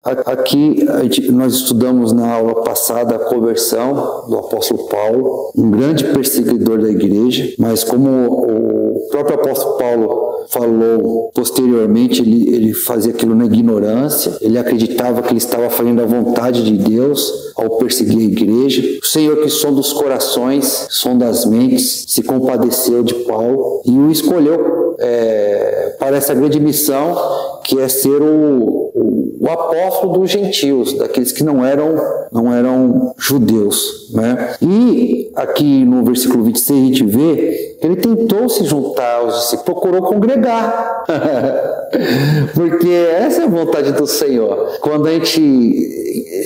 Aqui nós estudamos na aula passada a conversão do apóstolo Paulo, um grande perseguidor da igreja, mas como o próprio apóstolo Paulo falou posteriormente, ele fazia aquilo na ignorância, ele acreditava que ele estava fazendo a vontade de Deus ao perseguir a igreja. O Senhor, que sonda os corações, sonda as mentes, se compadeceu de Paulo e o escolheu para essa grande missão, que é ser o apóstolo dos gentios, daqueles que não eram judeus, né? E aqui no versículo 26 a gente vê que ele tentou se juntar aos discípulos, procurou congregar, porque essa é a vontade do Senhor. Quando a gente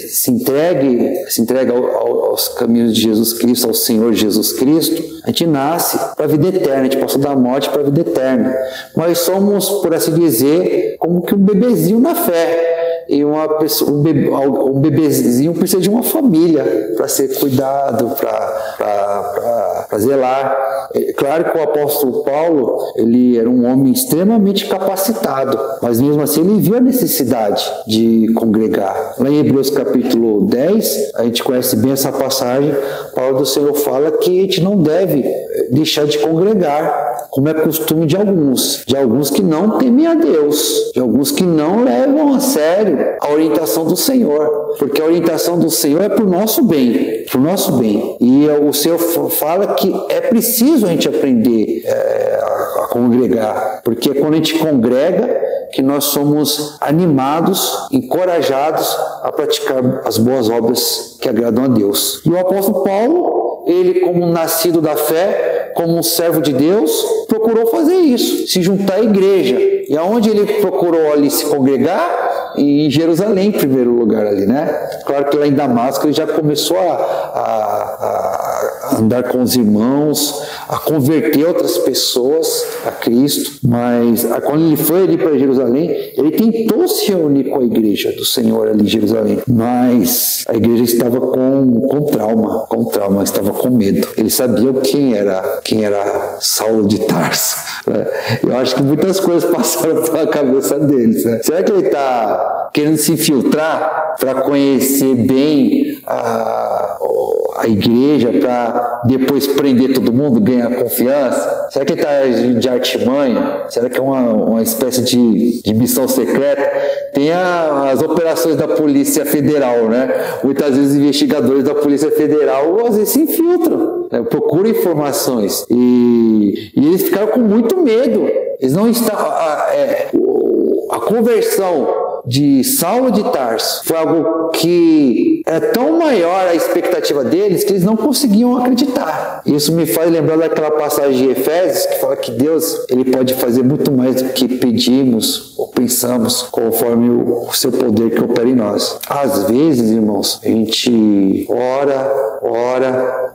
se entrega aos caminhos de Jesus Cristo, ao Senhor Jesus Cristo, a gente nasce para a vida eterna, a gente passa da morte para a vida eterna. Nós somos, por assim dizer, como que um bebezinho na fé. E um bebezinho precisa de uma família para ser cuidado, para zelar. Claro que o apóstolo Paulo, ele era um homem extremamente capacitado, mas mesmo assim ele viu a necessidade de congregar. Lá em Hebreus capítulo 10, a gente conhece bem essa passagem. A palavra do Senhor fala que a gente não deve deixar de congregar, como é costume de alguns que não temem a Deus, de alguns que não levam a sério a orientação do Senhor, porque a orientação do Senhor é para o nosso bem, e o Senhor fala que é preciso a gente aprender a congregar, porque é quando a gente congrega que nós somos animados, encorajados a praticar as boas obras que agradam a Deus. E o apóstolo Paulo, ele, como nascido da fé, como um servo de Deus, procurou fazer isso, se juntar à igreja. E aonde ele procurou ali se congregar? Em Jerusalém, em primeiro lugar ali, né? Claro que lá em Damasco ele já começou a andar com os irmãos, a converter outras pessoas a Cristo, mas quando ele foi ali para Jerusalém, ele tentou se reunir com a igreja do Senhor ali em Jerusalém, mas a igreja estava com trauma, estava com medo. Eles sabiam quem era Saulo de Tarso, né? Eu acho que muitas coisas passaram pela cabeça deles, né? Será que ele está querendo se infiltrar para conhecer bem a igreja, para depois prender todo mundo, ganhar confiança? Será que ele está de artimanha? Será que é uma espécie de missão secreta? Tem as operações da Polícia Federal, né? Muitas vezes os investigadores da Polícia Federal às vezes se infiltram, né? Procuram informações e eles ficaram com muito medo. Eles não estão... A conversão de Saulo de Tarso foi algo que é tão maior a expectativa deles que eles não conseguiam acreditar. Isso me faz lembrar daquela passagem de Efésios que fala que Deus, ele pode fazer muito mais do que pedimos ou pensamos, conforme o seu poder que opera em nós. Às vezes, irmãos, a gente ora,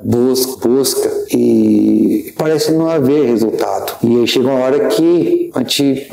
busca e parece não haver resultado. E aí chega uma hora que a gente,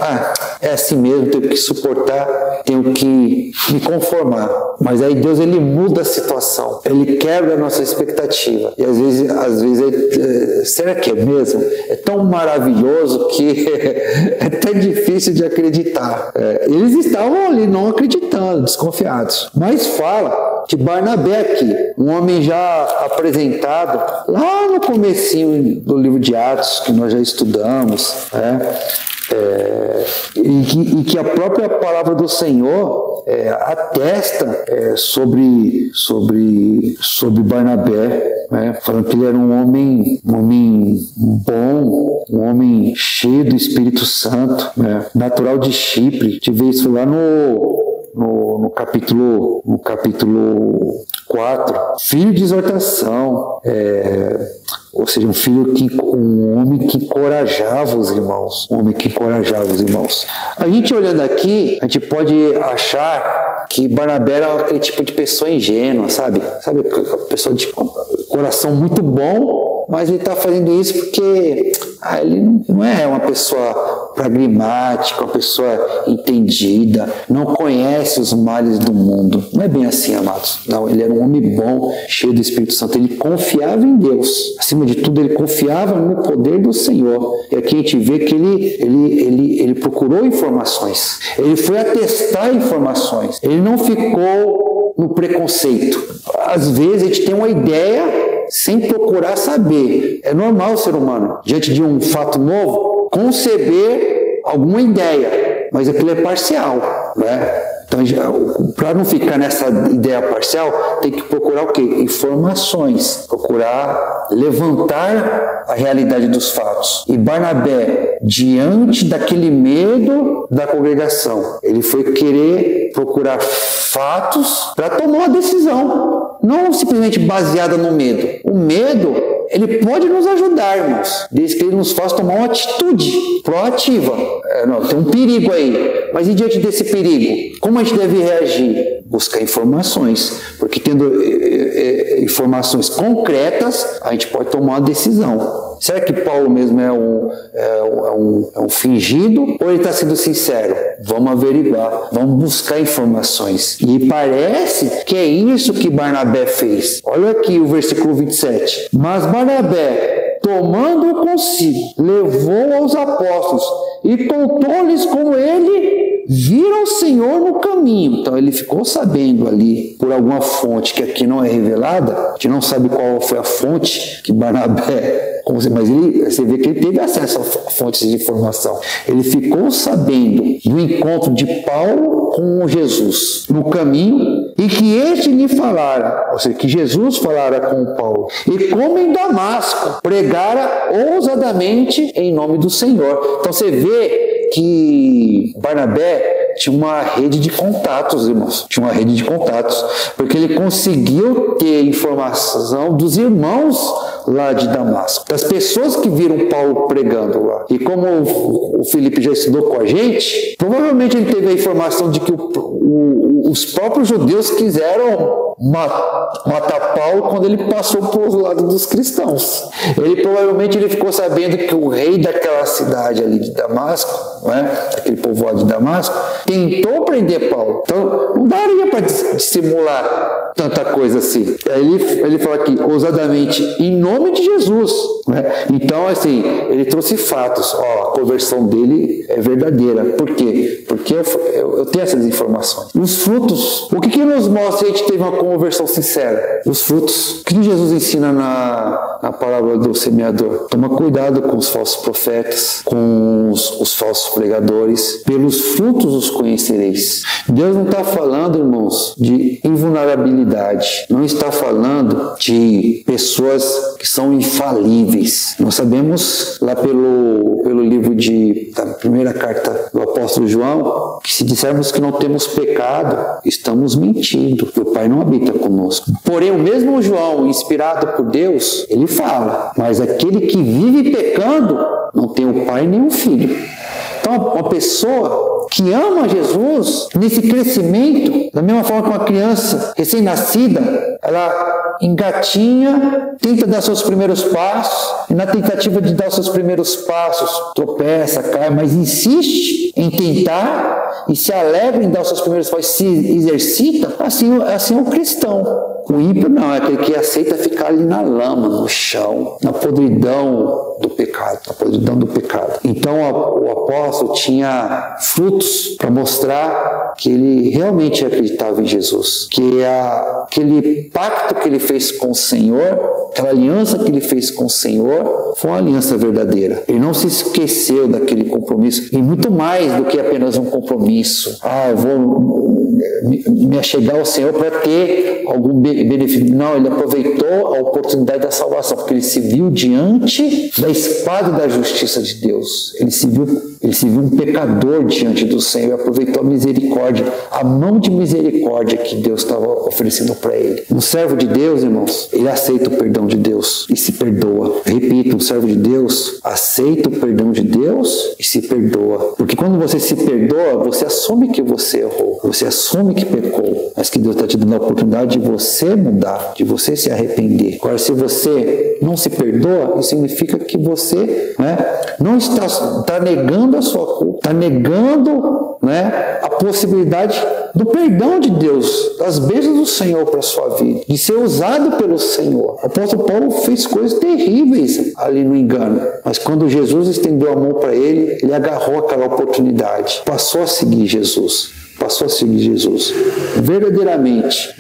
é assim mesmo, tenho que suportar, tenho que me conformar. Mas aí Deus, ele muda a situação, ele quebra a nossa expectativa. E às vezes será que é mesmo? É tão maravilhoso que é até difícil de acreditar. Eles estavam ali não acreditando, desconfiados. Mas fala de Barnabé aqui, um homem já apresentado lá no comecinho do livro de Atos, que nós já estudamos, né? E que a própria palavra do Senhor atesta sobre Barnabé, né? Falando que ele era um homem bom, um homem cheio do Espírito Santo, né? Natural de Chipre. A gente vê isso lá no capítulo 4, filho de exortação, ou seja, um homem que encorajava os irmãos, A gente olhando aqui, a gente pode achar que Barnabé era aquele tipo de pessoa ingênua, sabe, pessoa de coração muito bom, mas ele está fazendo isso porque ele não é uma pessoa pragmática, uma pessoa entendida, não conhece os males do mundo. Não é bem assim, amados. Não, ele era um homem bom, cheio do Espírito Santo. Ele confiava em Deus. Acima de tudo, ele confiava no poder do Senhor. E aqui a gente vê que ele procurou informações. Ele foi atestar informações. Ele não ficou no preconceito. Às vezes a gente tem uma ideia sem procurar saber. É normal o ser humano, diante de um fato novo, conceber alguma ideia, mas aquilo é parcial, né? Então, para não ficar nessa ideia parcial, tem que procurar o quê? Informações, procurar levantar a realidade dos fatos. E Barnabé, diante daquele medo da congregação, ele foi querer procurar fatos para tomar uma decisão, não simplesmente baseada no medo. O medo, ele pode nos ajudar, irmãos, desde que ele nos faça tomar uma atitude proativa. Não, tem um perigo aí, mas e diante desse perigo, como a gente deve reagir? Buscar informações, porque tendo informações concretas, a gente pode tomar uma decisão. Será que Paulo mesmo é um fingido ou ele está sendo sincero? Vamos averiguar, vamos buscar informações. E parece que é isso que Barnabé fez. Olha aqui o versículo 27. Mas Barnabé, tomando-o consigo, levou aos apóstolos e contou-lhes como ele vira o Senhor no caminho. Então ele ficou sabendo ali, por alguma fonte que aqui não é revelada, a gente não sabe qual foi a fonte que Barnabé, mas você vê que ele teve acesso a fontes de informação. Ele ficou sabendo do encontro de Paulo com Jesus no caminho e que este lhe falara, ou seja, que Jesus falara com Paulo, e como em Damasco pregara ousadamente em nome do Senhor. Então você vê que Barnabé tinha uma rede de contatos, irmãos. Tinha uma rede de contatos, porque ele conseguiu ter informação dos irmãos lá de Damasco, das pessoas que viram Paulo pregando lá. E como o Felipe já estudou com a gente, provavelmente ele teve a informação de que os próprios judeus quiseram matar Paulo quando ele passou por lado dos cristãos. Provavelmente ele ficou sabendo que o rei daquela cidade ali de Damasco, né, aquele povoado de Damasco, tentou prender Paulo. Então não daria para dissimular tanta coisa assim. Ele fala aqui, ousadamente, em nome de Jesus, né? Então, assim, ele trouxe fatos. A conversão dele é verdadeira. Por quê? Porque eu tenho essas informações. Os frutos, o que nos mostra que a gente teve uma conversão sincera? Os frutos. O que Jesus ensina na parábola do semeador? Toma cuidado com os falsos profetas, com os falsos pregadores. Pelos frutos os conhecereis. Deus não está falando, irmãos, de invulnerabilidade. Não está falando de pessoas que são infalíveis. Nós sabemos lá pelo livro da primeira carta do apóstolo João, que se dissermos que não temos pecado, estamos mentindo. O Pai não habita conosco. Porém, o mesmo João, inspirado por Deus, ele fala, mas aquele que vive pecando não tem o Pai nem o Filho. Então, uma pessoa que ama Jesus, nesse crescimento, da mesma forma que uma criança recém-nascida, ela engatinha, tenta dar seus primeiros passos, e na tentativa de dar seus primeiros passos, tropeça, cai, mas insiste em tentar e se alegra em dar os seus primeiros passos, se exercita, assim é um cristão. O ímpio não, é aquele que aceita ficar ali na lama, no chão, na podridão do pecado, Então o apóstolo tinha frutos para mostrar que ele realmente acreditava em Jesus, que aquele pacto que ele fez com o Senhor, aquela aliança que ele fez com o Senhor, foi uma aliança verdadeira. Ele não se esqueceu daquele compromisso, e muito mais do que apenas um compromisso. Eu vou me achegar ao Senhor para ter algum benefício. Não, ele aproveitou a oportunidade da salvação, porque ele se viu diante da espada da justiça de Deus. Ele se viu um pecador diante do Senhor e aproveitou a misericórdia, a mão de misericórdia que Deus estava oferecendo para ele. Um servo de Deus, irmãos, ele aceita o perdão de Deus e se perdoa. Repito, um servo de Deus aceita o perdão de Deus e se perdoa. Porque quando você se perdoa, você assume que você errou. Você assume assume que pecou, mas que Deus está te dando a oportunidade de você mudar, de você se arrepender. Agora, se você não se perdoa, isso significa que você, né, não está negando a sua culpa, está negando, né, a possibilidade do perdão de Deus, das bênçãos do Senhor para a sua vida, de ser usado pelo Senhor. O apóstolo Paulo fez coisas terríveis ali no engano, mas quando Jesus estendeu a mão para ele, ele agarrou aquela oportunidade, passou a seguir Jesus. Passou a seguir Jesus. Verdadeiramente,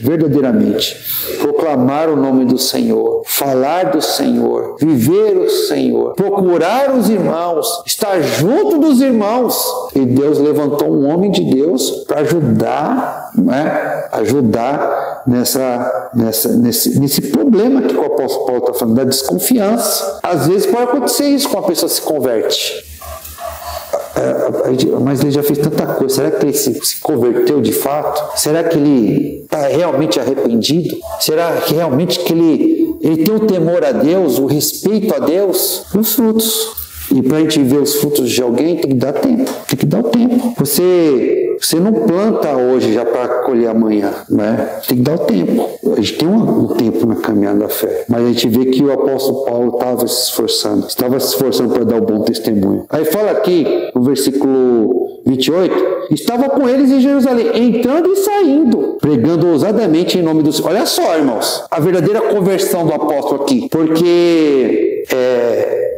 proclamar o nome do Senhor, falar do Senhor, viver o Senhor, procurar os irmãos, estar junto dos irmãos. E Deus levantou um homem de Deus para ajudar, né? Ajudar nesse problema que o apóstolo Paulo está falando, da desconfiança. Às vezes pode acontecer isso quando a pessoa se converte. Mas ele já fez tanta coisa. Será que ele se converteu de fato? Será que ele está realmente arrependido? Será que realmente que ele tem o temor a Deus, o respeito a Deus? Os frutos. E para a gente ver os frutos de alguém, tem que dar tempo. Tem que dar o tempo. Você não planta hoje já para colher amanhã, né? Tem que dar o tempo. A gente tem um tempo na caminhada da fé. Mas a gente vê que o apóstolo Paulo estava se esforçando para dar o bom testemunho. Aí fala aqui, no versículo 28, estava com eles em Jerusalém, entrando e saindo, pregando ousadamente em nome do Senhor. Olha só, irmãos, a verdadeira conversão do apóstolo aqui. Porque,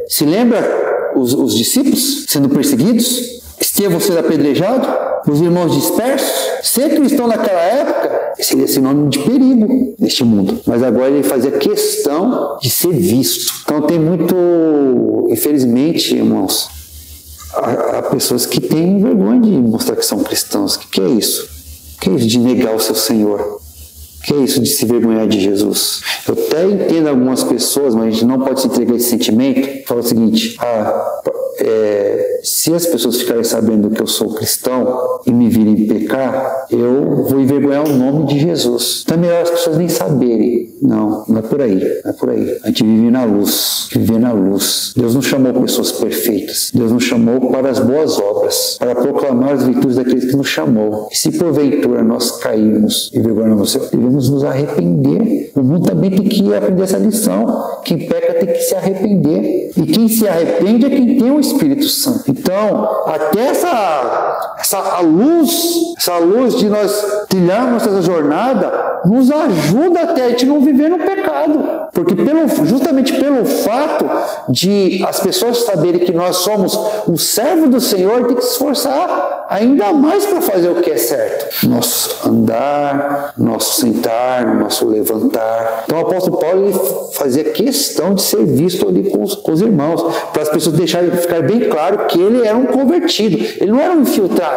se lembra os discípulos sendo perseguidos? Estevão sendo apedrejado, os irmãos dispersos. Ser cristão naquela época seria sinônimo de perigo neste mundo. Mas agora ele fazia questão de ser visto. Então tem muito, infelizmente, irmãos, há pessoas que têm vergonha de mostrar que são cristãos. O que é isso? O que é isso de negar o seu Senhor? O que é isso de se vergonhar de Jesus? Eu até entendo algumas pessoas, mas a gente não pode se entregar a esse sentimento. Fala o seguinte, se as pessoas ficarem sabendo que eu sou cristão e me virem pecar, eu vou envergonhar o nome de Jesus. Então é melhor as pessoas nem saberem. Não é por aí. Não é por aí. A gente vive na luz. Viver na luz. Deus não chamou pessoas perfeitas. Deus nos chamou para as boas obras, para proclamar as virtudes daqueles que nos chamou. E se porventura nós cairmos e envergonhamos o Senhor, devemos nos arrepender. O mundo também tem que aprender essa lição. Quem peca tem que se arrepender. E quem se arrepende é quem tem o Espírito Santo. Então, até essa luz de nós trilharmos essa jornada, nos ajuda até a gente não viver no pecado. Porque justamente pelo fato de as pessoas saberem que nós somos um servo do Senhor, tem que se esforçar ainda mais para fazer o que é certo. Nosso andar, nosso sentar, nosso levantar. Então o apóstolo Paulo ele fazia questão de ser visto ali com os irmãos, para as pessoas ficar bem claro que ele era um convertido. Ele não era um infiltrado.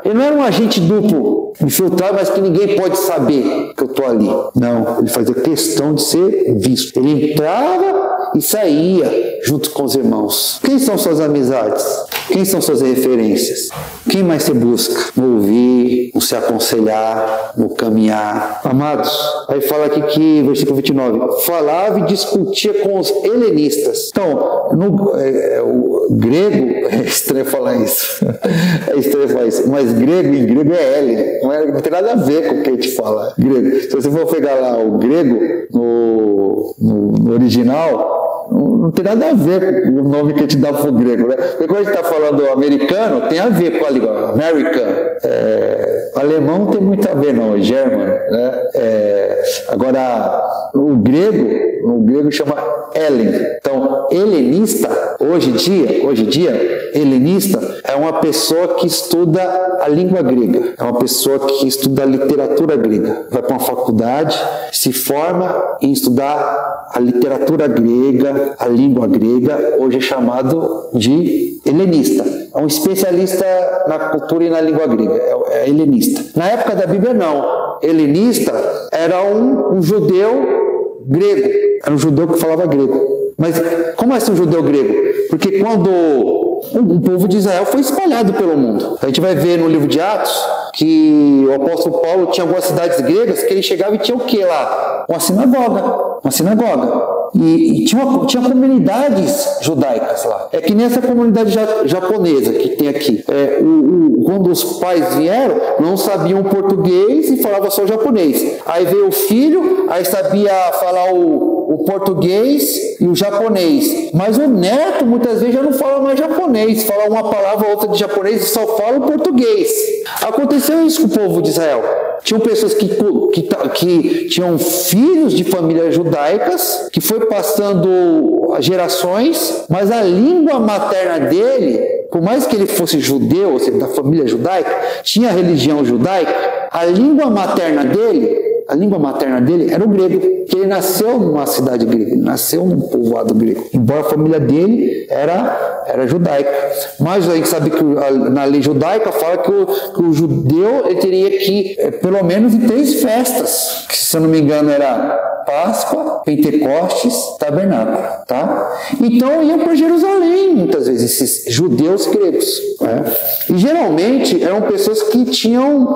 Ele não era um agente duplo, infiltrado, mas que ninguém pode saber que eu estou ali. Não, ele fazia questão de ser visto. Ele entrava e saía junto com os irmãos. Quem são suas amizades? Quem são suas referências? Quem mais você busca? No ouvir, no se aconselhar, no caminhar. Amados, aí fala aqui que, versículo 29, falava e discutia com os helenistas. Então, o grego, é estranho falar isso, mas em grego é Héleno, não tem nada a ver com o que a gente fala. Grego. Se você for pegar lá o grego, no original, não tem nada a ver com o nome que a gente dá para o grego, né? Porque quando a gente está falando americano, tem a ver com a língua American. Alemão não tem muito a ver, não, German, né? Agora, o grego chama Helen. Então, helenista, hoje em dia, helenista é uma pessoa que estuda a língua grega, é uma pessoa que estuda a literatura grega, vai para uma faculdade, se forma em estudar a literatura grega, a língua grega, hoje é chamado de helenista. É um especialista na cultura e na língua grega, é helenista. Na época da Bíblia, não. Helenista era um judeu grego, era um judeu que falava grego. Mas como é ser um judeu grego? Porque quando o povo de Israel foi espalhado pelo mundo. A gente vai ver no livro de Atos que o apóstolo Paulo tinha algumas cidades gregas que ele chegava e tinha o que lá? Uma sinagoga. E tinha comunidades judaicas lá. É que nessa comunidade japonesa que tem aqui. Quando os pais vieram, não sabiam português e falavam só japonês. Aí veio o filho, aí sabia falar o português e o japonês. Mas o neto, muitas vezes, já não fala mais japonês. Fala uma palavra ou outra de japonês e só fala o português. Aconteceu isso com o povo de Israel. Tinham pessoas que tinham filhos de famílias judaicas, que foi passando gerações, mas a língua materna dele, por mais que ele fosse judeu, ou seja, da família judaica, tinha a religião judaica, a língua materna dele era o grego, que ele nasceu numa cidade grega, ele nasceu num povoado grego, embora a família dele era judaica. Mas a gente sabe que na lei judaica fala que o judeu ele teria que, pelo menos, em 3 festas, que se eu não me engano era Páscoa, Pentecostes, Tabernáculo, tá? Então iam para Jerusalém, muitas vezes, esses judeus gregos, né? E geralmente eram pessoas que tinham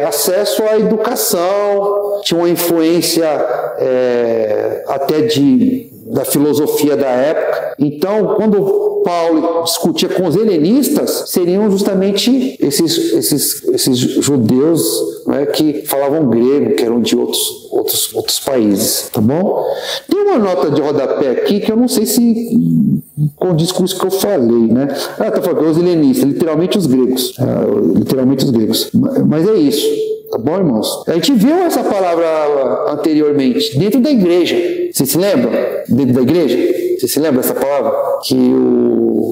acesso à educação, tinham uma influência até da filosofia da época. Então, quando Paulo discutia com os helenistas, seriam justamente esses judeus, né, que falavam grego, que eram de outros países, tá bom? Tem uma nota de rodapé aqui que eu não sei se condiz com isso que eu falei, né? Tá falando os helenistas, literalmente os gregos. Mas é isso. Tá bom, irmãos? A gente viu essa palavra anteriormente, dentro da igreja. Vocês se lembram? Dentro da igreja? Vocês se lembram dessa palavra? Que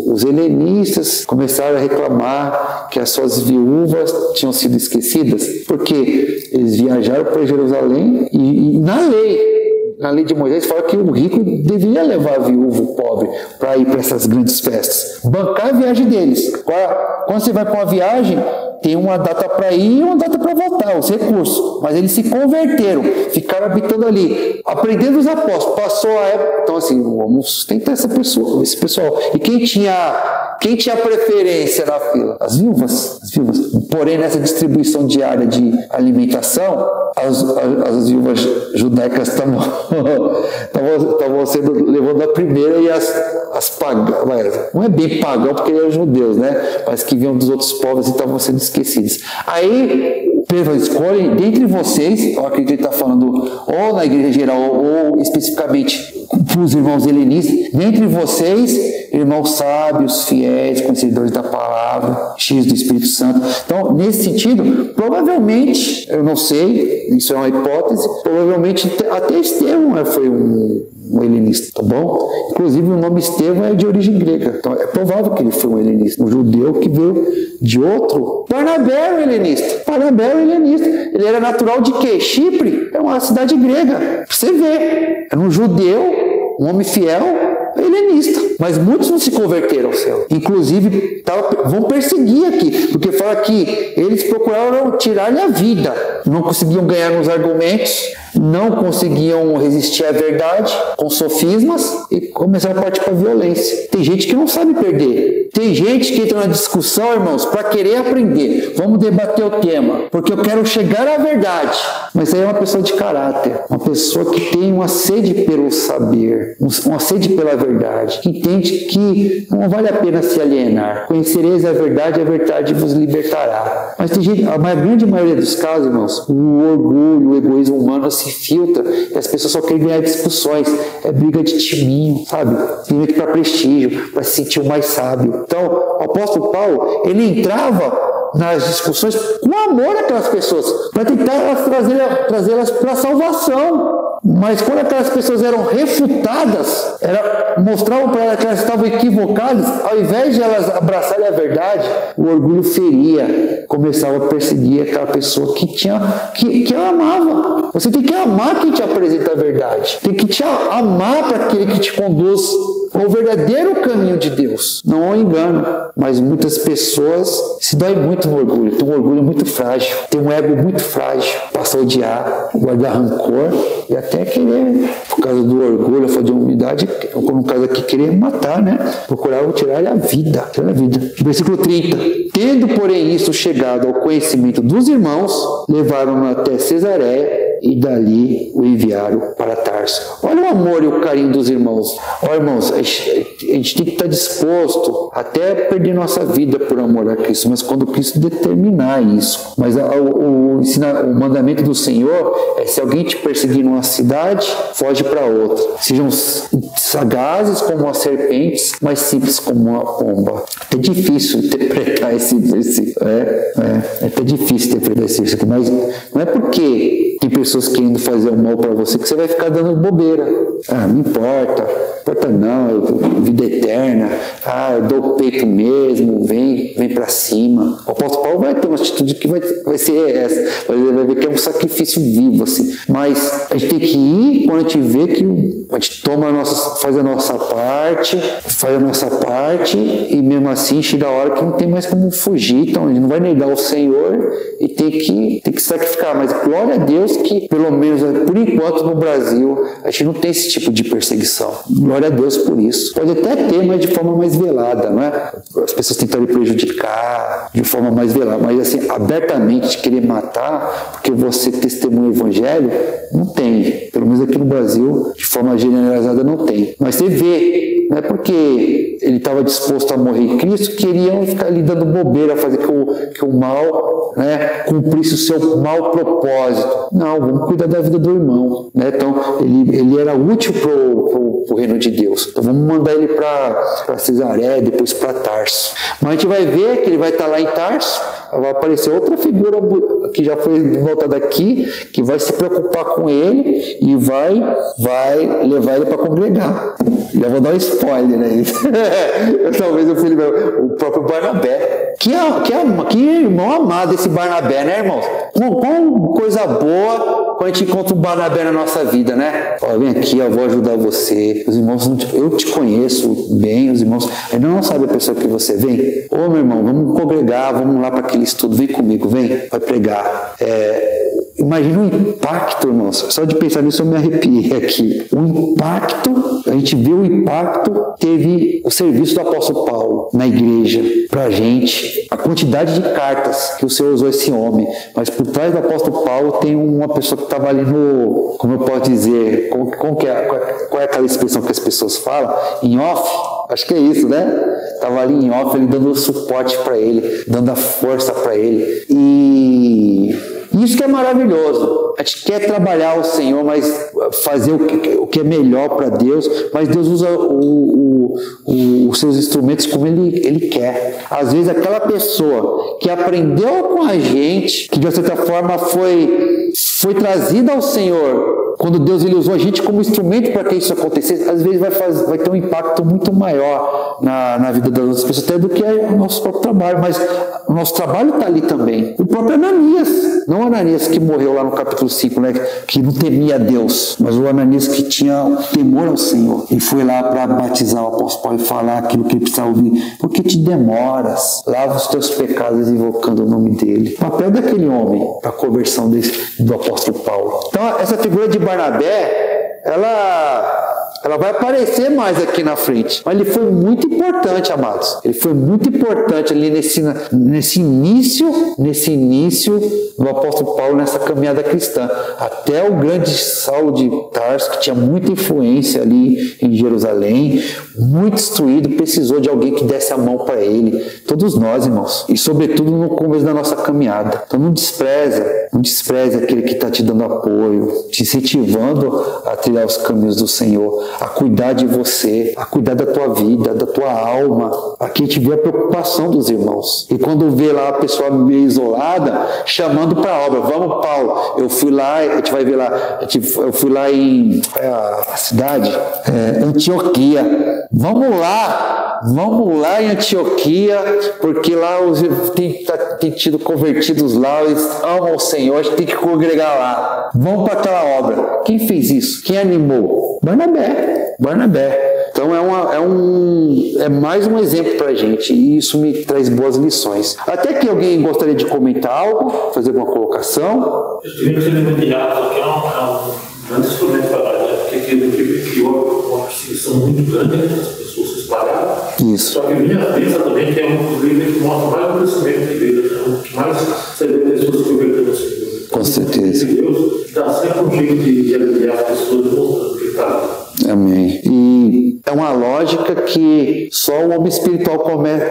os helenistas começaram a reclamar que as suas viúvas tinham sido esquecidas, porque eles viajaram para Jerusalém e na lei de Moisés fala que o rico devia levar a viúva, o pobre, para ir para essas grandes festas. Bancar a viagem deles. Quando você vai para uma viagem, tem uma data para ir e uma data para voltar, os recursos. Mas eles se converteram, ficaram habitando ali, aprendendo os apóstolos. Passou a época, então assim, vamos sustentar esse pessoal. E quem tinha preferência na fila? As viúvas. Porém, nessa distribuição diária de alimentação, as viúvas judaicas estavam sendo levando a primeira e as pagãs, não é bem pagão porque eram judeus, né? Mas que vinham dos outros povos e estavam sendo esquecidos. Aí Pedro escolhe dentre vocês, eu acredito que ele está falando ou na igreja geral ou especificamente para os irmãos helenistas, dentre vocês, irmãos sábios, fiéis, conhecedores da palavra, cheios do Espírito Santo. Então, nesse sentido, provavelmente, eu não sei, isso é uma hipótese, provavelmente até Estevão foi um helenista, tá bom? Inclusive o nome Estevão é de origem grega, então é provável que ele foi um helenista, um judeu que veio de outro. Barnabé é um helenista, ele era natural de quê? Chipre, é uma cidade grega, pra você ver, era um judeu, um homem fiel, helenista, mas muitos não se converteram ao céu, inclusive vão perseguir aqui, porque fala que eles procuraram tirar-lhe a vida, não conseguiam ganhar nos argumentos, não conseguiam resistir à verdade com sofismas e começaram a partir para a violência. Tem gente que não sabe perder, tem gente que entra na discussão, irmãos, para querer aprender, vamos debater o tema, porque eu quero chegar à verdade, mas aí é uma pessoa de caráter, uma pessoa que tem uma sede pelo saber, uma sede pela verdade, que entende que não vale a pena se alienar, conhecereis a verdade vos libertará. Mas tem gente, a grande maioria dos casos, irmãos, o orgulho, o egoísmo humano se filtra e as pessoas só querem ganhar discussões, é briga de timinho, sabe? Tem que para prestígio, para se sentir o mais sábio. Então, o apóstolo Paulo, ele entrava nas discussões com amor àquelas pessoas, para tentar trazê-las para a salvação. Mas quando aquelas pessoas eram refutadas, mostravam para elas que elas estavam equivocadas, ao invés de elas abraçarem a verdade, o orgulho feria, começava a perseguir aquela pessoa que amava. Você tem que amar quem te apresenta a verdade, tem que te amar para aquele que te conduz ao verdadeiro caminho de Deus, não ao engano. Mas muitas pessoas se doem muito no orgulho, tem um orgulho muito frágil, tem um ego muito frágil, passa a odiar, guardar rancor e até querer, por causa do orgulho, a falta de humildade, no caso aqui, querer matar, né? Procuravam tirar-lhe a vida. Versículo 30. Tendo, porém, isso chegado ao conhecimento dos irmãos, levaram-no até Cesareia e dali o enviaram para Tarso. Olha o amor e o carinho dos irmãos. Olha, irmãos, a gente tem que estar disposto até perder nossa vida por amor a Cristo, mas quando Cristo determinar isso. Mas o mandamento do Senhor é: se alguém te perseguir numa cidade, foge para outra. Sejam sagazes como as serpentes, mas simples como uma pomba. É difícil interpretar esse versículo. É até difícil interpretar esse versículo, mas não é porque tem pessoas querendo fazer o mal para você que você vai ficar dando bobeira. Não importa não, vida eterna, eu dou o peito mesmo, vem para cima. O apóstolo Paulo vai ter uma atitude que vai ser essa, vai ver que é um sacrifício vivo, assim. Mas a gente tem que ir quando a gente vê que a gente faz a nossa parte, e mesmo assim chega a hora que não tem mais como fugir, então a gente não vai negar o Senhor e tem que sacrificar. Mas glória a Deus que, pelo menos por enquanto no Brasil, a gente não tem esse tipo de perseguição. Glória a Deus por isso. Pode até ter, mas de forma mais velada, não é? As pessoas tentam prejudicar de forma mais velada, mas assim, abertamente querer matar porque você testemunha o Evangelho, não tem. Pelo menos aqui no Brasil, de forma generalizada, não tem. Mas você vê, não é porque ele estava disposto a morrer em Cristo, queriam ficar ali dando bobeira, fazer que o mal, né, cumprisse o seu mau propósito. Não, vamos cuidar da vida do irmão, né? Então, ele era útil pro reino de Deus. Então, vamos mandar ele para Cesaré, depois para Tarso. Mas a gente vai ver que ele vai estar lá em Tarso, vai aparecer outra figura que já foi voltada aqui, que vai se preocupar com ele e vai levar ele para congregar. Já vou dar um spoiler aí. Talvez o próprio Barnabé. Que irmão amado esse Barnabé, né, irmãos? Qual coisa boa quando a gente encontra um Barnabé na nossa vida, né? Vem aqui, eu vou ajudar você. Os irmãos, eu te conheço bem, os irmãos ainda não sabem a pessoa que você vem. Meu irmão, vamos congregar, vamos lá para aquele estudo, vem comigo, vem, vai pregar. Imagina o impacto, irmãos. Só de pensar nisso eu me arrepiei aqui. O impacto, a gente vê o impacto, teve o serviço do apóstolo Paulo na igreja, pra gente, a quantidade de cartas que o Senhor usou esse homem. Mas por trás do apóstolo Paulo tem uma pessoa que estava ali no, como eu posso dizer, qual é aquela expressão que as pessoas falam? Em off? Acho que é isso, né? Estava ali em off, ele dando suporte para ele, dando a força para ele. E isso que é maravilhoso. A gente quer trabalhar o Senhor, mas fazer o que é melhor para Deus, mas Deus usa os seus instrumentos como Ele quer. Às vezes aquela pessoa que aprendeu com a gente, que de certa forma foi trazida ao Senhor, quando Deus ele usou a gente como instrumento para que isso acontecesse, às vezes vai ter um impacto muito maior na vida das outras pessoas, até do que o nosso próprio trabalho. Mas o nosso trabalho está ali também. O próprio Ananias, não o Ananias que morreu lá no capítulo 5, né, que não temia a Deus, mas o Ananias que tinha temor ao Senhor e foi lá para batizar o apóstolo Paulo e falar aquilo que ele precisava ouvir. Por que te demoras? Lava os teus pecados invocando o nome dele. O papel daquele homem para a conversão do apóstolo Paulo. Então essa figura de Barnabé, ela vai aparecer mais aqui na frente. Mas ele foi muito importante, amados. Ele foi muito importante ali nesse início do apóstolo Paulo nessa caminhada cristã. Até o grande Saulo de Tarso, que tinha muita influência ali em Jerusalém, muito instruído, precisou de alguém que desse a mão para ele. Todos nós, irmãos. E sobretudo no começo da nossa caminhada. Então não despreze aquele que está te dando apoio, te incentivando a trilhar os caminhos do Senhor, a cuidar de você, a cuidar da tua vida, da tua alma. Aqui a gente vê a preocupação dos irmãos. E quando vê lá a pessoa meio isolada, chamando para a obra. Vamos, Paulo, eu fui lá, a gente vai ver lá, eu fui lá em a cidade, Antioquia. Vamos lá em Antioquia, porque lá tem tido convertidos lá, eles amam o Senhor, a gente tem que congregar lá. Vamos para aquela obra. Quem fez isso? Quem animou? Barnabé. Então é mais um exemplo para a gente, e isso me traz boas lições. Até que alguém gostaria de comentar algo, fazer alguma colocação? Eu estou vendo que você levou ilhado, que é um grande instrumento para a galera, porque criou uma perseguição muito grande, as pessoas se espalharam. Isso. Só que a minha pensa também que é um dos livros que mostra mais o crescimento da igreja, que mais você vê pessoas que converteram ao Senhor. Com certeza. Deus, E dá sempre um jeito de aliviar as pessoas mostrando que está. Amém. E é uma lógica que só o homem espiritual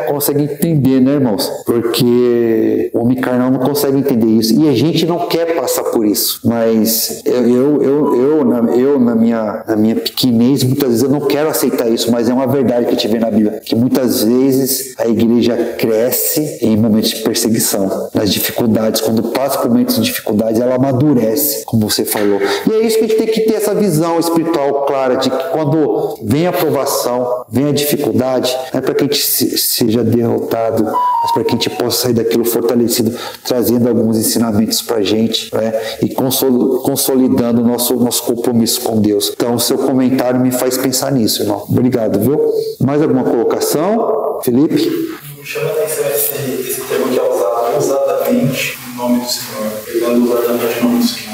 consegue entender, né, irmãos? Porque o homem carnal não consegue entender isso. E a gente não quer passar por isso. Mas eu na minha pequenez, muitas vezes eu não quero aceitar isso, mas é uma verdade que a gente vê na Bíblia. Que muitas vezes a igreja cresce em momentos de perseguição, nas dificuldades. Quando passa por momentos de dificuldades, ela amadurece, como você falou. E é isso que a gente tem que ter, essa visão espiritual clara de que quando vem a provação, vem a dificuldade, não é para que a gente seja derrotado, mas para que a gente possa sair daquilo fortalecido, trazendo alguns ensinamentos para a gente, né? E consolidando o nosso compromisso com Deus. Então, o seu comentário me faz pensar nisso, irmão. Obrigado, viu? Mais alguma colocação, Felipe? Me chama a atenção esse termo que é usado ousadamente no nome do Senhor, pegando ousadamente o nome do Senhor.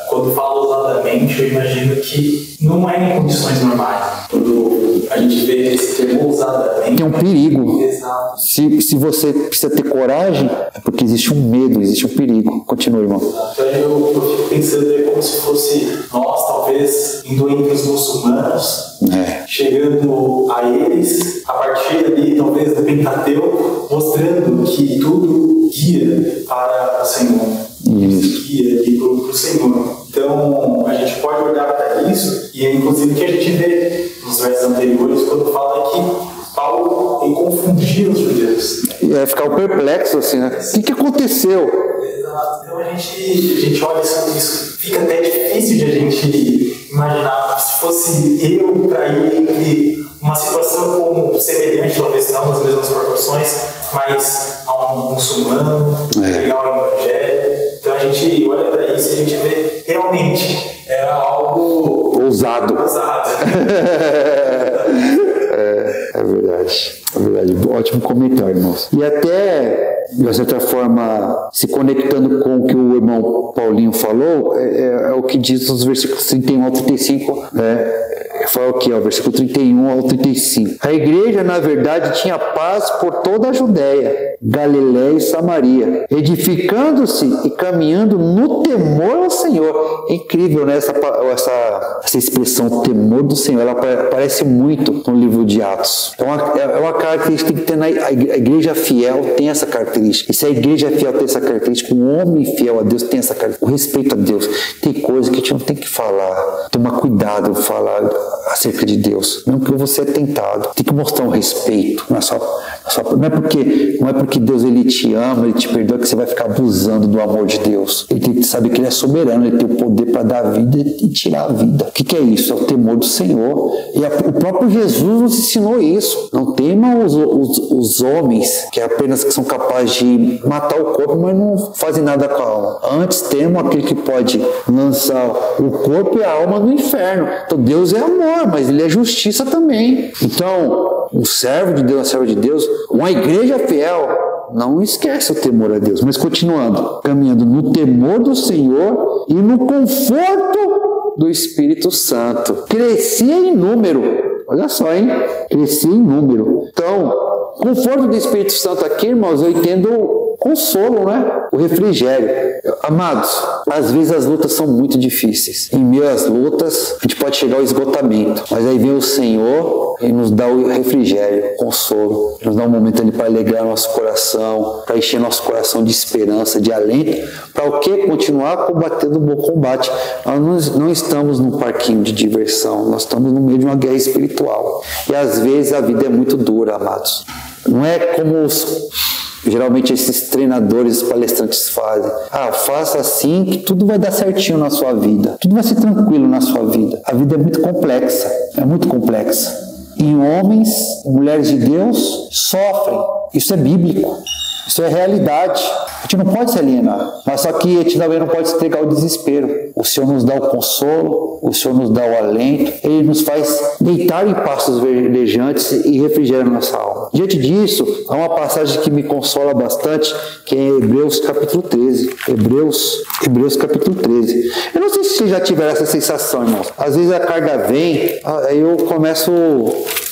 Quando falo ousadamente, eu imagino que não é em condições normais. Quando a gente vê esse termo ousadamente... É um perigo. Exato. Se você precisa ter coragem, é porque existe um medo, existe um perigo. Continua, irmão. Então eu fico pensando como se fosse nós, talvez, indo entre os muçulmanos, chegando a eles, a partir ali, talvez, do Pentateuco, mostrando que tudo guia para o Senhor. Guia aqui para o Senhor. Então, a gente pode olhar para isso, e é inclusive o que a gente vê nos versos anteriores, quando fala que Paulo confundia os judeus. E aí ficar perplexo assim, né? O que aconteceu? Exato. Então a gente olha isso, fica até difícil de a gente imaginar se fosse eu para ir entre uma situação como semelhante, talvez não nas mesmas proporções, mas a um muçulmano, pegar o evangelho. Então a gente olha para isso e a gente vê realmente era algo ousado. É verdade. É verdade. Ótimo comentário, irmãos. E até, de certa forma, se conectando com o que o irmão Paulinho falou, é o que diz nos versículos 31 ao 35, fala o que? Versículo 31 ao 35. A igreja, na verdade, tinha paz por toda a Judéia, Galiléia e Samaria, edificando-se e caminhando no temor ao Senhor. É incrível, né? Essa expressão, temor do Senhor, ela aparece muito no livro de Atos. É uma característica que tem a igreja fiel tem essa característica. E se a igreja fiel tem essa característica, um homem fiel a Deus tem essa característica. O respeito a Deus. Tem coisa que a gente não tem que falar. Tomar cuidado em falar acerca de Deus. Não que você é tentado. Tem que mostrar um respeito. Não é porque Deus ele te ama, ele te perdoa, que você vai ficar abusando do amor de Deus. Ele tem que saber que ele é soberano, ele tem o poder para dar vida e tirar a vida. O que é isso? É o temor do Senhor. E o próprio Jesus nos ensinou isso. Não tema os homens que são capazes de matar o corpo, mas não fazem nada com a alma. Antes temam aquele que pode lançar o corpo e a alma no inferno. Então Deus é amor, mas ele é justiça também. Então, um servo de Deus, uma serva de Deus, uma igreja fiel, não esquece o temor a Deus. Mas continuando, caminhando no temor do Senhor e no conforto do Espírito Santo. Crescia em número. Olha só, hein? Crescia em número. Então, conforto do Espírito Santo aqui, irmãos, eu entendo consolo, né? O refrigério. Amados, às vezes as lutas são muito difíceis. Em meio às lutas, a gente pode chegar ao esgotamento. Mas aí vem o Senhor e nos dá o refrigério, o consolo. Nos dá um momento ali para alegrar nosso coração, para encher nosso coração de esperança, de alento. Para o quê? Continuar combatendo o bom combate. Nós não estamos num parquinho de diversão. Nós estamos no meio de uma guerra espiritual. E às vezes a vida é muito dura, amados. Não é como geralmente esses treinadores, palestrantes fazem. Faça assim que tudo vai dar certinho na sua vida. Tudo vai ser tranquilo na sua vida. A vida é muito complexa. É muito complexa. E homens, mulheres de Deus sofrem. Isso é bíblico. Isso é realidade. A gente não pode se alienar. Mas só que a gente também não pode se entregar ao desespero. O Senhor nos dá o consolo, o Senhor nos dá o alento, Ele nos faz deitar em pastos verdejantes e refrigerar nossa alma. Diante disso, há uma passagem que me consola bastante, que é em Hebreus capítulo 13. Hebreus capítulo 13. Eu não sei se vocês já tiveram essa sensação, irmãos. Às vezes a carga vem, aí eu começo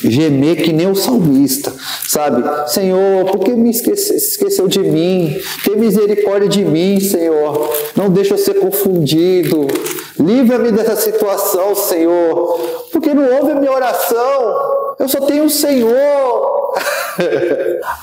gemer que nem o salmista, sabe? Senhor, por que me esqueceu de mim? Tem misericórdia de mim, Senhor. Não deixa eu ser confundido. Livra-me dessa situação, Senhor. Porque não ouve a minha oração. Eu só tenho o Senhor.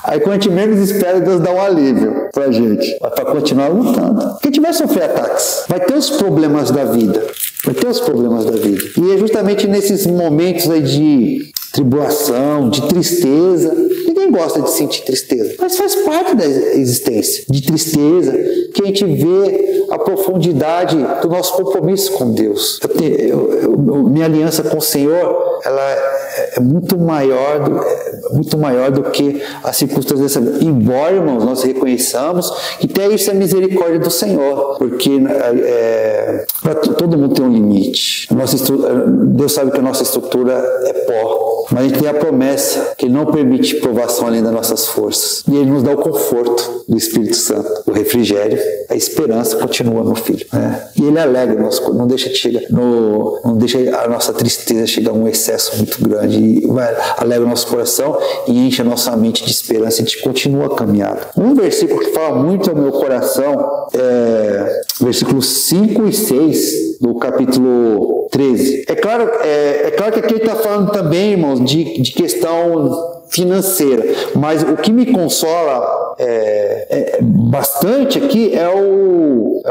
Aí quando a gente menos espera, Deus dá um alívio pra gente. Mas pra continuar lutando. Porque a gente vai sofrer ataques. Vai ter os problemas da vida. Vai ter os problemas da vida. E é justamente nesses momentos aí de tribulação, de tristeza. Ninguém gosta de sentir tristeza, mas faz parte da existência de tristeza, que a gente vê a profundidade do nosso compromisso com Deus. Minha aliança com o Senhor, ela é muito maior do que as circunstâncias. Embora, irmãos, nós reconheçamos que até isso é misericórdia do Senhor, porque todo mundo tem um limite. Deus sabe que a nossa estrutura é pó, mas a gente tem a promessa que Ele não permite provação além das nossas forças. E Ele nos dá o conforto do Espírito Santo, o refrigério, a esperança continua no Filho. E Ele alegra nosso, não deixa a nossa tristeza chegar a um excesso muito grande. E alegra o nosso coração e enche a nossa mente de esperança e a gente continua a caminhada. Um versículo que fala muito ao meu coração é versículos 5 e 6 do capítulo 13. É claro que aqui ele está falando também, irmãos, de questão financeira, mas o que me consola bastante aqui é o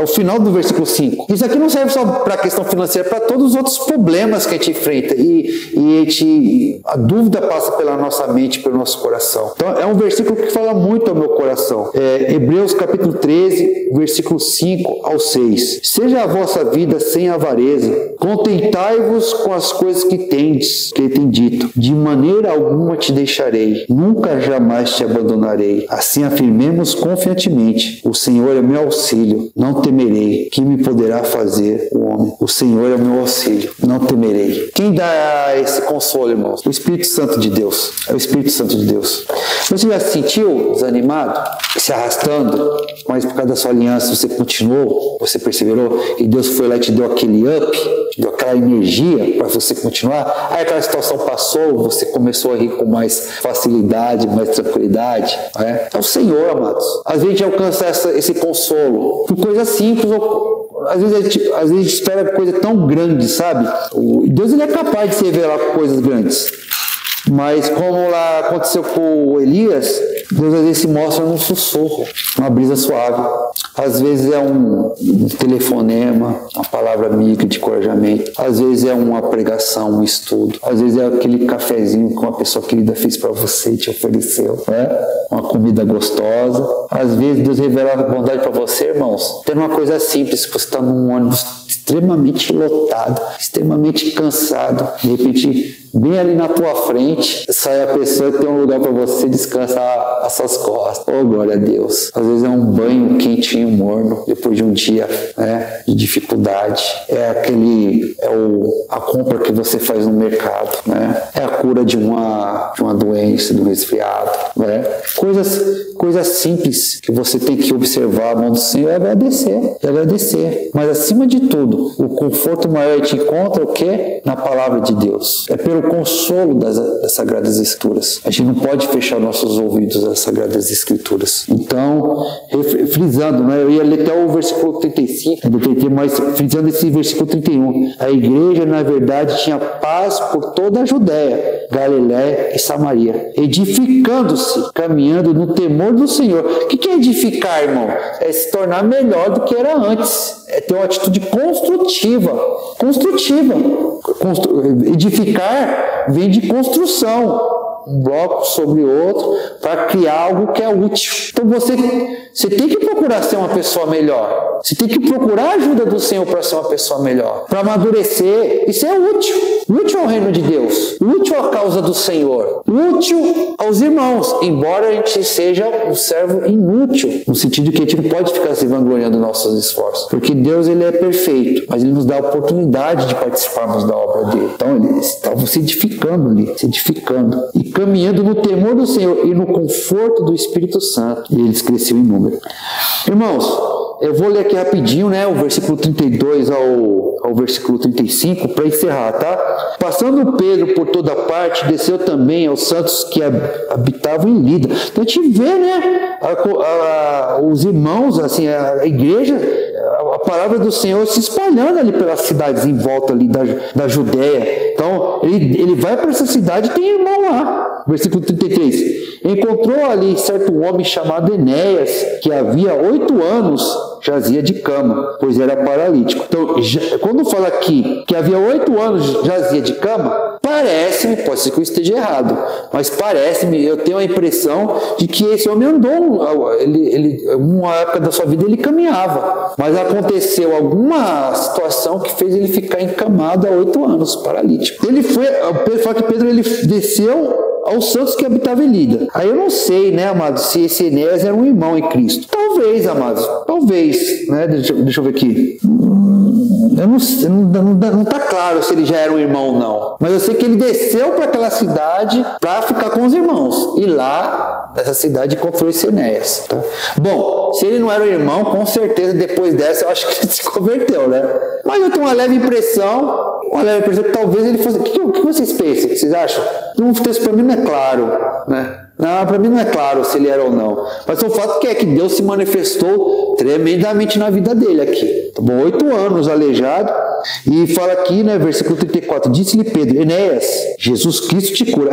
final do versículo 5. Isso aqui não serve só para a questão financeira, para todos os outros problemas que a gente enfrenta e a dúvida passa pela nossa mente, pelo nosso coração. Então é um versículo que fala muito ao meu coração. Hebreus capítulo 13, versículo 5 ao 6. Seja a vossa vida sem avareza, contentai-vos com as coisas que tendes, que ele tem dito, de maneira alguma te deixarei, nunca jamais te abandonarei. Assim afirmemos confiantemente: o Senhor é meu auxílio, não temerei. Que me poderá fazer o homem? O Senhor é meu auxílio, não temerei. Quem dá esse consolo, irmãos? O Espírito Santo de Deus. É o Espírito Santo de Deus. Você já se sentiu desanimado? Se arrastando? Mas por causa da sua aliança você continuou, você perseverou e Deus foi lá e te deu aquele up, te deu aquela energia para você continuar. Aí aquela situação passou, você começou a rir com mais facilidade, mais tranquilidade. É o Senhor, amados. Às vezes a gente alcança esse consolo por coisas simples, ou às vezes a gente espera coisa tão grande, sabe? Deus ele é capaz de se revelar com coisas grandes. Mas como lá aconteceu com Elias, Deus às vezes se mostra num sussurro, uma brisa suave. Às vezes é um telefonema, uma palavra amiga de encorajamento. Às vezes é uma pregação, um estudo. Às vezes é aquele cafezinho que uma pessoa querida fez para você e te ofereceu. Uma comida gostosa. Às vezes Deus revela a bondade para você, irmãos. Tem uma coisa simples, que você está num ônibus extremamente lotado, extremamente cansado. De repente, bem ali na tua frente, sai a pessoa que tem um lugar para você descansar as suas costas. Oh, glória a Deus. Às vezes é um banho quentinho, morno, depois de um dia de dificuldade. A compra que você faz no mercado, É a cura de uma doença, de um resfriado, Coisas simples que você tem que observar a mão do Senhor e agradecer. Mas acima de tudo, o conforto maior te encontra o quê? Na palavra de Deus. É pelo consolo das Sagradas Escrituras. A gente não pode fechar nossos ouvidos às Sagradas Escrituras. Então, frisando, eu ia ler até o versículo 35, mas frisando esse versículo 31. A igreja, na verdade, tinha paz por toda a Judéia, Galiléia e Samaria, edificando-se, caminhando no temor do Senhor. O que é edificar, irmão? É se tornar melhor do que era antes. É ter uma atitude construtiva. Edificar vem de construção, um bloco sobre outro, para criar algo que é útil. Então você tem que procurar ser uma pessoa melhor. Você tem que procurar a ajuda do Senhor para ser uma pessoa melhor, para amadurecer. Isso é útil. Útil ao reino de Deus, útil à causa do Senhor, útil aos irmãos, embora a gente seja um servo inútil, no sentido que a gente não pode ficar se vangloriando dos nossos esforços, porque Deus ele é perfeito, mas Ele nos dá a oportunidade de participarmos da obra dele. Então Ele estava se edificando ali, e caminhando no temor do Senhor e no conforto do Espírito Santo, e eles cresceram em número. Irmãos, eu vou ler aqui rapidinho, né, o versículo 32 ao versículo 35, para encerrar, tá? Passando Pedro por toda parte, desceu também aos santos que habitavam em Lida. Então a gente vê, né, os irmãos, assim, a igreja, a palavra do Senhor se espalhando ali pelas cidades em volta ali da Judéia. Então ele vai para essa cidade e tem irmão lá. Versículo 33. Encontrou ali certo homem chamado Enéas, que havia 8 anos jazia de cama, pois era paralítico. Então, quando fala aqui que havia 8 anos jazia de cama, parece-me, pode ser que eu esteja errado, mas parece-me, eu tenho a impressão de que esse homem andou, uma época da sua vida ele caminhava, mas aconteceu alguma situação que fez ele ficar encamado há 8 anos, paralítico. Pedro fala que Pedro ele desceu aos santos que habitavam em Lida. Aí eu não sei, né, amados, se esse Enéas era um irmão em Cristo. Talvez, amados, talvez, né, deixa eu ver aqui. Não está claro se ele já era um irmão ou não. Mas eu sei que ele desceu para aquela cidade para ficar com os irmãos. E lá, nessa cidade, encontrou esse Enéas. Tá? Bom, se ele não era um irmão, com certeza depois dessa eu acho que ele se converteu, né? Mas eu tenho uma leve impressão que talvez ele fosse... O que vocês pensam? Vocês acham? Um texto para mim não é claro, né? Não, para mim não é claro se ele era ou não. Mas o fato é que Deus se manifestou tremendamente na vida dele aqui. Tá bom? 8 anos aleijado. E fala aqui, né, versículo 34. Disse-lhe Pedro, Enéas, Jesus Cristo te cura.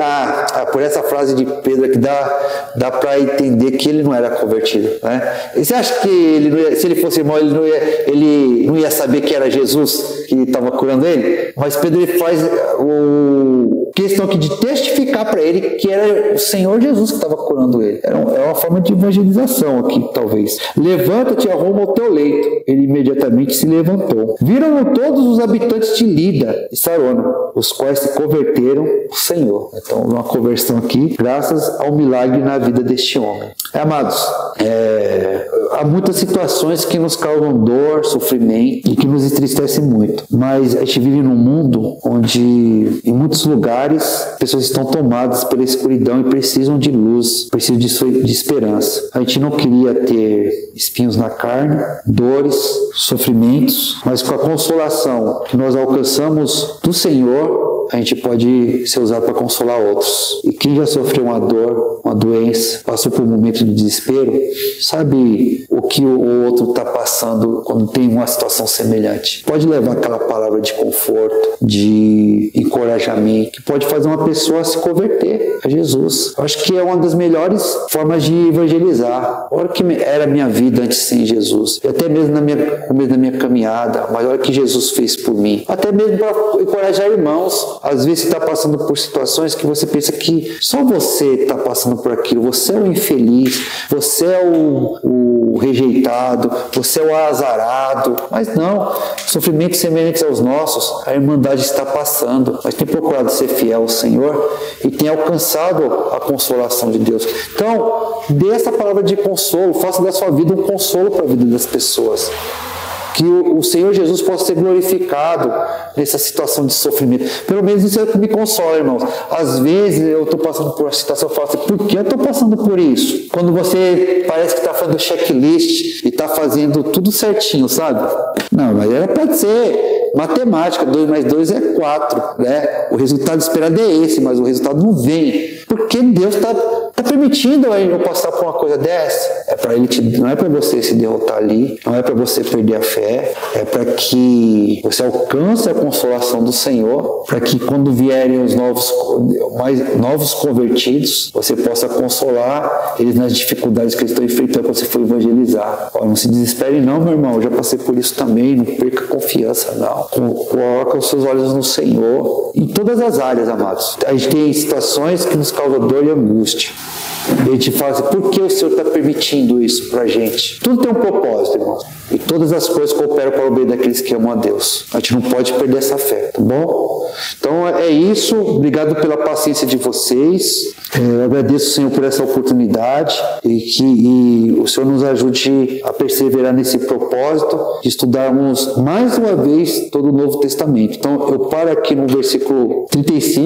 Por essa frase de Pedro aqui dá para entender que ele não era convertido, né? E você acha que se ele fosse irmão, ele não ia saber que era Jesus que estava curando ele? Mas Pedro ele faz questão aqui de testificar para ele que era o Senhor Jesus que estava curando ele. É uma forma de evangelização aqui, talvez. Levanta-te e arruma o teu leito. Ele imediatamente se levantou. Viram-no todos os habitantes de Lida e Sarona, os quais se converteram ao Senhor. Então, uma conversão aqui, graças ao milagre na vida deste homem. Amados, há muitas situações que nos causam dor, sofrimento e que nos entristecem muito. Mas a gente vive num mundo onde, em muitos lugares, pessoas estão tomadas pela escuridão e precisam de luz, precisam de esperança. A gente não queria ter espinhos na carne, dores, sofrimentos, mas com a consolação que nós alcançamos do Senhor, a gente pode ser usado para consolar outros. E quem já sofreu uma dor, uma doença, passou por um momento de desespero, sabe o que o outro está passando quando tem uma situação semelhante. Pode levar aquela palavra de conforto, de encorajamento, que pode fazer uma pessoa se converter a Jesus. Eu acho que é uma das melhores formas de evangelizar. Olha que era a minha vida antes sem Jesus. E até mesmo no começo da minha caminhada, mas olha o que Jesus fez por mim. Até mesmo para encorajar irmãos. Às vezes você está passando por situações que você pensa que só você está passando por aquilo. Você é o infeliz, você é o rejeitado, você é o azarado. Mas não, sofrimentos semelhantes aos nossos, a irmandade está passando. Mas tem procurado ser fiel ao Senhor e tem alcançado a consolação de Deus. Então, dê essa palavra de consolo, faça da sua vida um consolo para a vida das pessoas. Que o Senhor Jesus possa ser glorificado nessa situação de sofrimento. Pelo menos isso é o que me consola, irmãos. Às vezes eu estou passando por uma situação e falo assim, por que eu estou passando por isso? Quando você parece que está fazendo checklist e está fazendo tudo certinho, sabe? Não, mas pode ser matemática, 2 mais 2 é 4, né? O resultado esperado é esse, mas o resultado não vem. Porque Deus está permitindo eu passar por uma coisa dessa. Não é para você se derrotar ali, não é para você perder a fé, é para que você alcance a consolação do Senhor, para que quando vierem os novos convertidos, você possa consolar eles nas dificuldades que eles estão enfrentando quando você for evangelizar. Não se desespere não, meu irmão, eu já passei por isso também, não perca a confiança não. Coloca os seus olhos no Senhor, em todas as áreas, amados. A gente tem situações que nos causam dor e angústia. E a gente fala assim, por que o Senhor está permitindo isso para a gente? Tudo tem um propósito, irmãos. E todas as coisas cooperam para o bem daqueles que amam a Deus. A gente não pode perder essa fé, tá bom? Então é isso. Obrigado pela paciência de vocês. Eu agradeço, Senhor, por essa oportunidade e que o Senhor nos ajude a perseverar nesse propósito de estudarmos mais uma vez todo o Novo Testamento. Então eu paro aqui no versículo 35.